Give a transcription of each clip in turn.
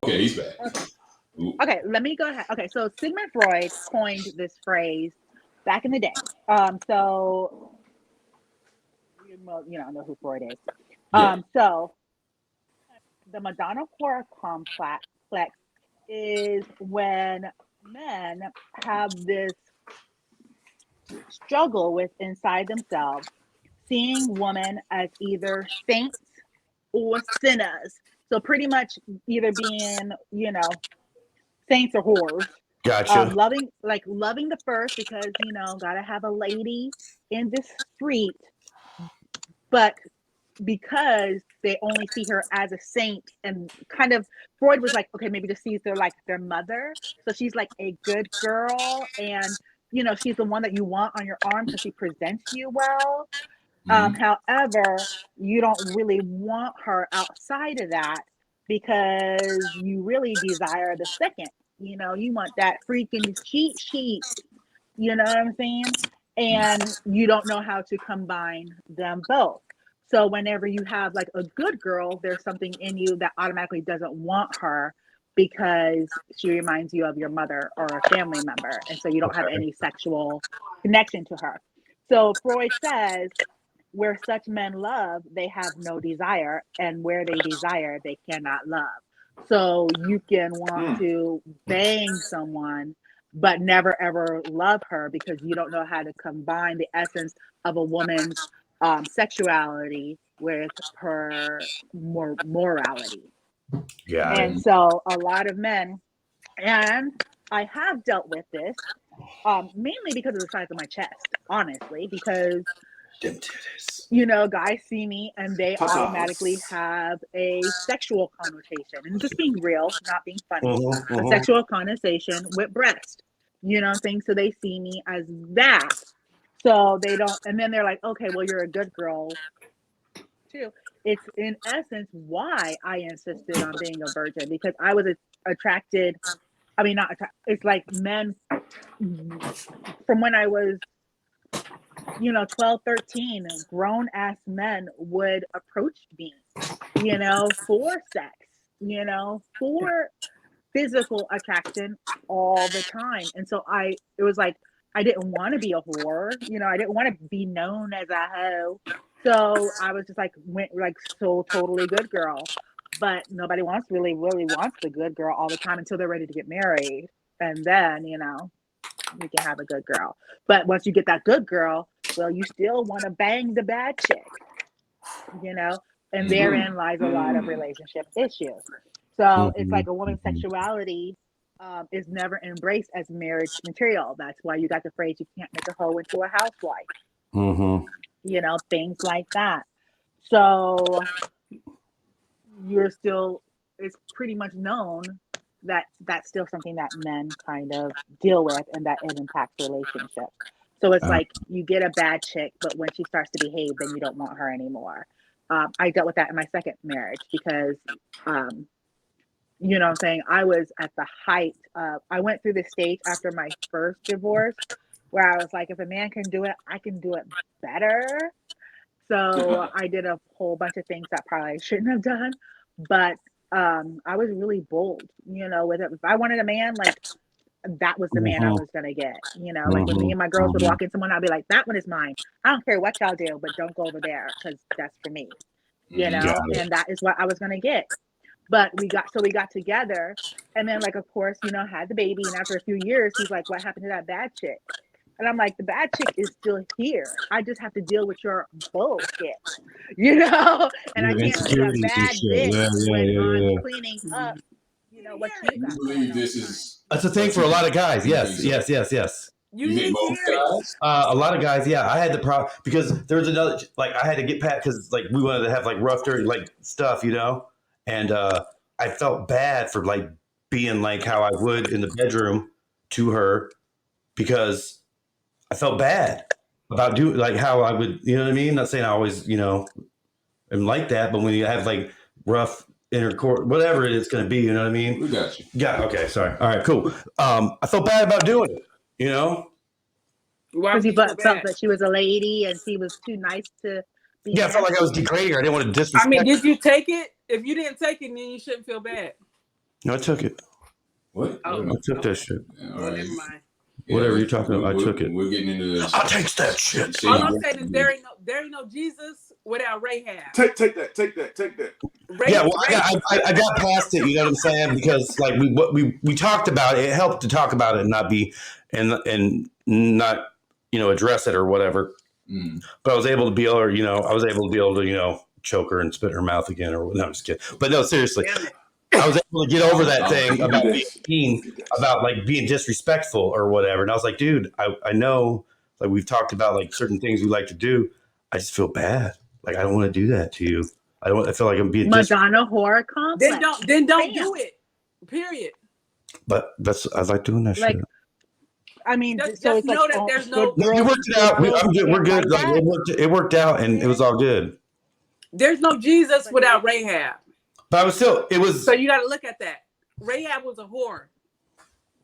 Okay, he's back. Okay. Ooh. Okay, let me go ahead. Okay, so Sigmund Freud coined this phrase back in the day. So know who Freud is. Yeah. So the Madonna Whore Complex is when men have this struggle with inside themselves, seeing women as either saints or sinners. So pretty much either being, saints or whores. Gotcha. Loving the first because gotta have a lady in the street, but because they only see her as a saint and kind of Freud was like, okay, maybe just sees her like their mother. So she's like a good girl and she's the one that you want on your arm because she presents you well. Mhm. However, you don't really want her outside of that because you really desire the second. You want that freaking cheat sheet. You know what I'm saying? And you don't know how to combine them both. So whenever you have like a good girl, there's something in you that automatically doesn't want her because she reminds you of your mother or a family member. And so you don't have Okay. any sexual connection to her. So Freud says where such men love, they have no desire, and where they desire, they cannot love. So you can want Mm. to bang someone, but never ever love her because you don't know how to combine the essence of a woman's sexuality with her morality. Got it. And so a lot of men, and I have dealt with this mainly because of the size of my chest, honestly, because Them titties. guys see me and they automatically Tatas. have a sexual connotation. And just being real, not being funny, Mm-hmm, a mm-hmm. sexual connotation with breast. You know what I'm saying? So they see me as that. So they don't, and then they're like, okay, well, you're a good girl too. It's in essence why I insisted on being a virgin because I was attracted. I mean, not attracted. It's like men from when I was 12, 13, grown ass men would approach me, for sex, for physical attraction all the time. And so it was like, I didn't want to be a whore, I didn't want to be known as a hoe. So I was just like, went like so totally good girl. But nobody really wants the good girl all the time until they're ready to get married. And then, we can have a good girl. But once you get that good girl, well, you still want to bang the bad chick, you know, and therein lies a lot of relationship issues. So it's Mm-hmm, like a woman's mm-hmm. sexuality is never embraced as marriage material. That's why you got the phrase, you can't make a hoe into a housewife, Mm-hmm. things like that. So you're still, it's pretty much known that that's still something that men kind of deal with and that it impacts relationships. So it's like you get a bad chick, but when she starts to behave, then you don't want her anymore. I dealt with that in my second marriage because, what I'm saying? I was at the height of, I went through this stage after my first divorce where I was like, if a man can do it, I can do it better. So I did a whole bunch of things that probably I shouldn't have done, but I was really bold, with it. If I wanted a man, like that was the man I Mm-hmm. was gonna get. Like when me Mm-hmm. and my girls would Mm-hmm. walk in someone, I'd be like, that one is mine. I don't care what y'all do, but don't go over there because that's for me. Got it. And that is what I was gonna get. But we got together, and then like of course, had the baby, and after a few years, he's like, what happened to that bad chick? And I'm like, the bad chick is still here. I just have to deal with your bullshit, and I Your can't be a insecurities and bad shit. bitch Yeah, yeah, when yeah, I'm yeah. cleaning up, what you You got going believe all the this time. is That's a thing what for a lot of guys. you think Yes, so? yes, yes, yes. You think most guys? A lot of guys, yeah. I had the problem because there was another, like, I had to get past because, like, we wanted to have like rough, dirty, like stuff, and I felt bad for like being like how I would in the bedroom to her because I felt bad about doing like how I would, you know what I mean? Not saying I always, am like that, but when you have like rough intercourse, whatever it is going to be, you know what I mean? We got you. Yeah. Okay. Sorry. All right. Cool. I felt bad about doing it. Why Because would you you feel felt bad? that she was a lady and she was too nice to be Yeah, I felt like I was nasty. degrading her. I didn't want to I mean, disrespect her. did you take it? If you didn't take it, then you shouldn't feel bad. No, I took it. What? Oh. I took that shit. All Oh, right. never mind. Whatever you're talking about, I took it. We're getting into this. I takes that shit. All I'm saying is there ain't no Jesus without Rahab. Take that. Yeah, well, I got past it. You know what I'm saying? Because like we talked about it. It helped to talk about it and not be and not address it or whatever. Mm. But I was able to be able to choke her and spit in her mouth again or no, I'm just kidding. But no, seriously. I was able to get over that thing about being disrespectful or whatever. And I was like, dude, I know, like we've talked about like certain things we like to do. I just feel bad. Like I don't want to do that to you. I feel like I'm being Madonna Whore Complex. Then don't do it. Period. But I like doing that Like, shit. I mean, Just so it's know like that there's no. We worked it out. We're good. Like, it worked out, and it was all good. There's no Jesus without Rahab. But I was still. It was. So you got to look at that. Rahab was a whore.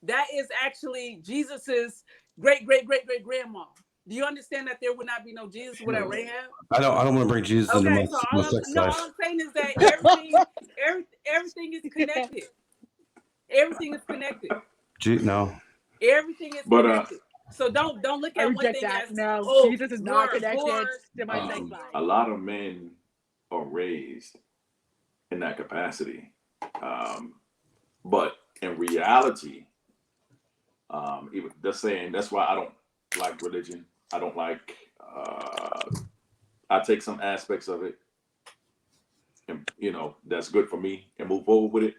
That is actually Jesus's great grandma. Do you understand that there would not be no Jesus without Rahab? I don't want to bring Jesus into my sex life. All I'm saying is that everything is connected. Everything is connected. No. Everything is connected. So don't look at one thing as Jesus is not connected to my sex life. A lot of men are raised in that capacity, but in reality, even just saying that's why I don't like religion. I don't like. I take some aspects of it, and that's good for me, and move forward with it.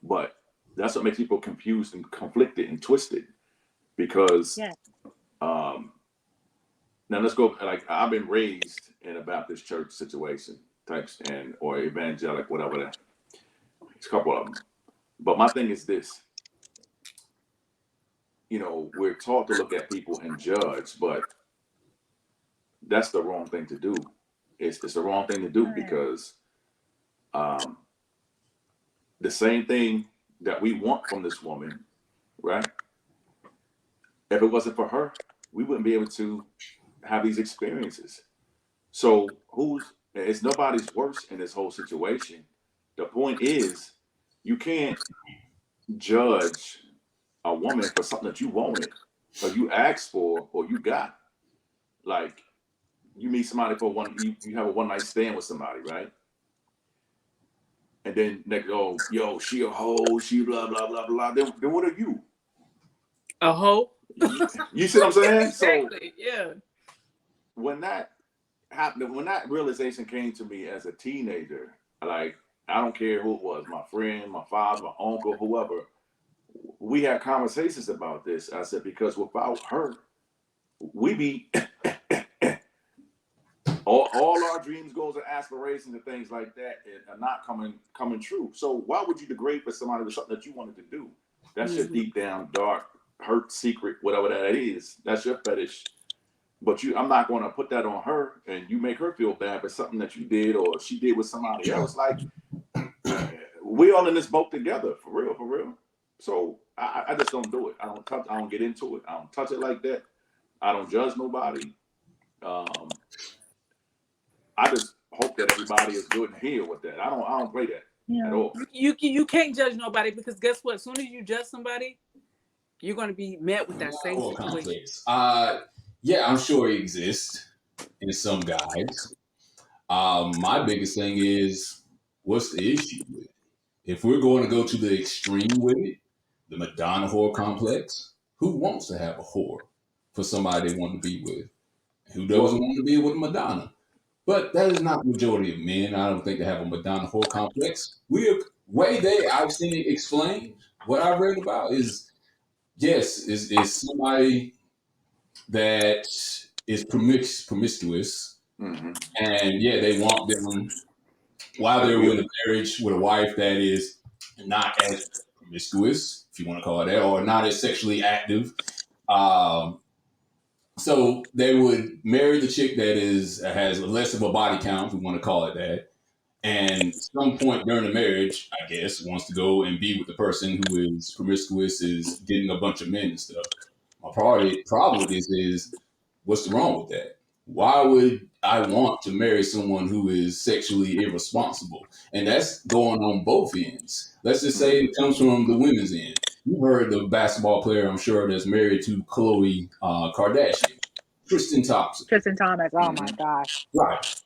But that's what makes people confused and conflicted and twisted, because now let's go. Like I've been raised in a Baptist church situation types or evangelic, whatever that. It's a couple of them. But my thing is this. We're taught to look at people and judge, but that's the wrong thing to do. It's the wrong thing to do because the same thing that we want from this woman, right? If it wasn't for her, we wouldn't be able to have these experiences. So it's nobody's worse in this whole situation. The point is, you can't judge a woman for something that you wanted, or you asked for, or you got. Like, you meet somebody you have a one night stand with somebody, right? And then they go, yo, she a hoe, she blah blah blah blah. Then what are you? A hoe? You see what I'm saying? Exactly. So yeah. When that happened, when that realization came to me as a teenager, like I don't care who it was, my friend, my father, my uncle, whoever. We had conversations about this. I said, because without her, we be all our dreams, goals, and aspirations and things like that are not coming true. So why would you degrade for somebody with something that you wanted to do? That's your deep down, dark, hurt secret, whatever that is. That's your fetish. But I'm not going to put that on her and you make her feel bad for something that you did or she did with somebody else. Like, we all in this boat together, for real. So I just don't do it. I don't get into it. I don't touch it like that. I don't judge nobody. I just hope that everybody is good and healed with that. I don't play that at all. You can't judge nobody because guess what? As soon as you judge somebody, you're going to be met with that same situation. Yeah, I'm sure it exists in some guys. My biggest thing is, what's the issue with it? If we're going to go to the extreme with it, the Madonna Whore Complex, who wants to have a whore for somebody they want to be with? Who doesn't want to be with Madonna? But that is not the majority of men. I don't think they have a Madonna Whore Complex. I've seen it explained. What I read about is, yes, is somebody that is promiscuous, and they want them while they're in a marriage with a wife that is not as promiscuous, if you want to call it that, or not as sexually active. So they would marry the chick that has less of a body count, if we want to call it that, and at some point during the marriage, I guess, wants to go and be with the person who is promiscuous, is getting a bunch of men and stuff. My problem with this is, what's wrong with that? Why would I want to marry someone who is sexually irresponsible. And that's going on both ends. Let's just say it comes from the women's end. You heard the basketball player, I'm sure, that's married to Khloe Kardashian, Tristan Thompson. Tristan Thomas. Oh my Mhm. gosh. Right.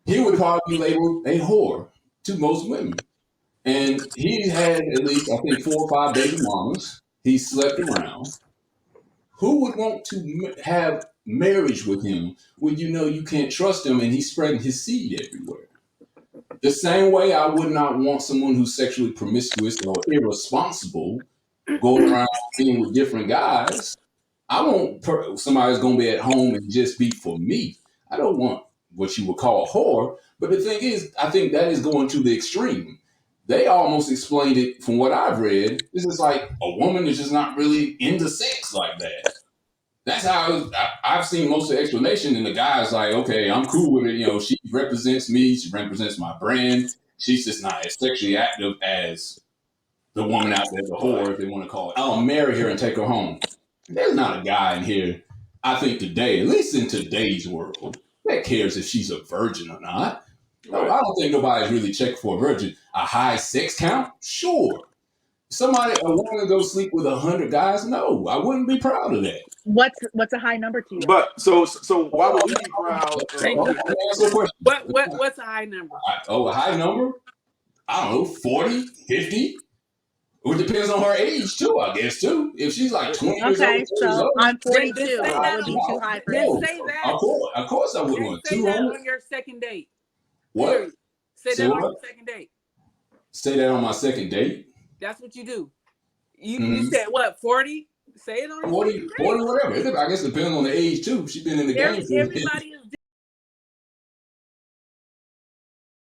He would probably be labeled a whore to most women. And he had at least, I think, 4 or 5 baby mamas. He slept around. Who would want to have marriage with him when you know you can't trust him and he's spreading his seed everywhere? The same way I would not want someone who's sexually promiscuous or irresponsible going around being with different guys. I want somebody who's going to be at home and just be for me. I don't want what you would call a whore. But the thing is, I think that is going to the extreme. They almost explained it from what I've read. This is like a woman is just not really into sex like that. That's how I've seen most of the explanation. And the guy's like, okay, I'm cool with it. You know, she represents me. She represents my brand. She's just not as sexually active as the woman out there, the whore, if they want to call it. I'll marry her and take her home. There's not a guy in here, I think today, at least in today's world, that cares if she's a virgin or not. No, I don't think nobody's really checking for a virgin. A high sex count? Sure. A woman to go sleep with 100 guys? No, I wouldn't be proud of that. What's a high number to you? But so why would we be proud? What's a high number? A high number? I don't know, 40, 50? It depends on her age too, I guess too. If she's like 20 years old, Okay, so I'm 42. Then That would be too high for Then me. say that. Of course I would Then want say that 200. on your second date. What? Period. Say that on your second date. Say that on my second date? That's what you do. You said what, 40? Say it on your 40, second date. 40, whatever. I guess it depends on the age too. She's been in the game for Everybody is